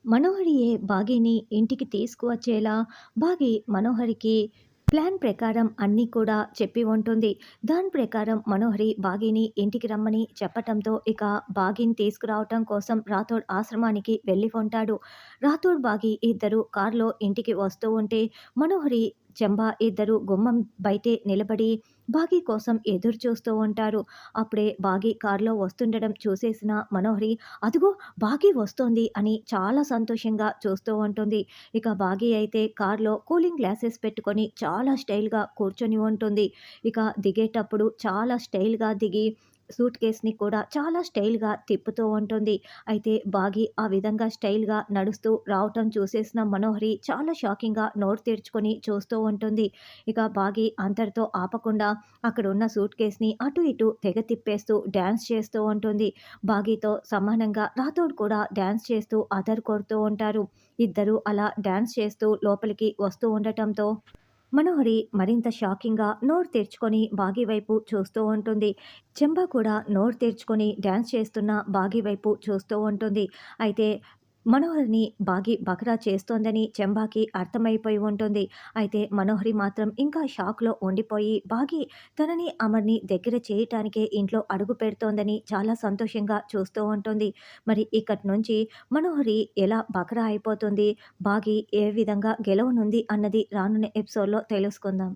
మనోహరియే బాగీని ఇంటికి తీసుకువచ్చేలా బాగి మనోహరికి ప్లాన్ ప్రకారం అన్నీ కూడా చెప్పి ఉంటుంది. దాని ప్రకారం మనోహరి బాగీని ఇంటికి రమ్మని చెప్పటంతో ఇక బాగీని తీసుకురావటం కోసం రాథోడ్ ఆశ్రమానికి వెళ్ళి ఉంటాడు. రాథోడ్, బాగి ఇద్దరు కారులో ఇంటికి వస్తూ ఉంటే మనోహరి, చెంబా ఇద్దరు గుమ్మం బయటే నిలబడి బాగి కోసం ఎదురు చూస్తూ ఉంటారు. అప్పుడే బాగి కారులో వస్తుండడం చూసేసిన మనోహరి, అదిగో బాగీ వస్తోంది అని చాలా సంతోషంగా చూస్తూ ఉంటుంది. ఇక బాగీ అయితే కార్‌లో కూలింగ్ గ్లాసెస్ పెట్టుకొని చాలా స్టైల్‌గా కూర్చొని ఉంటుంది. ఇక దిగేటప్పుడు చాలా స్టైల్‌గా దిగి సూట్ కేస్‌ని కూడా చాలా స్టైల్‌గా తిప్పుతూ ఉంటుంది. అయితే బాగీ ఆ విధంగా స్టైల్‌గా నడుస్తూ రావటం చూసేసిన మనోహరి చాలా షాకింగ్‌గా నోరు తెరుచుకొని చూస్తూ ఉంటుంది. ఇక బాగీ అంతటితో ఆపకుండా అక్కడున్న సూట్ కేస్‌ని అటు ఇటు తెగ తిప్పేస్తూ డాన్స్ చేస్తూ ఉంటుంది. బాగీతో సమానంగా రాథోడ్ కూడా డాన్స్ చేస్తూ అదర్ కొడుతూ ఉంటారు. ఇద్దరూ అలా డాన్స్ చేస్తూ లోపలికి వస్తూ ఉండటంతో మనోహరి మరింత షాకింగ్‌గా నోరు తెరుచుకొని బాగీ వైపు చూస్తూ ఉంటుంది. చెంబా కూడా నోరు తెరుచుకొని డాన్స్ చేస్తున్న బాగీ వైపు చూస్తూ ఉంటుంది. అయితే మనోహరిని బాగీ బకరా చేస్తోందని చెంబాకి అర్థమైపోయి ఉంటుంది. అయితే మనోహరి మాత్రం ఇంకా షాక్‌లో ఉండిపోయి బాగీ తనని, అమర్‌ని దగ్గర చేయటానికే ఇంట్లో అడుగు పెడుతోందని చాలా సంతోషంగా చూస్తూ ఉంటుంది. మరి ఇక్కడి నుంచి మనోహరి ఎలా బకరా అయిపోతుంది, బాగీ ఏ విధంగా గెలవనుంది అన్నది రానున్న ఎపిసోడ్‌లో తెలుసుకుందాం.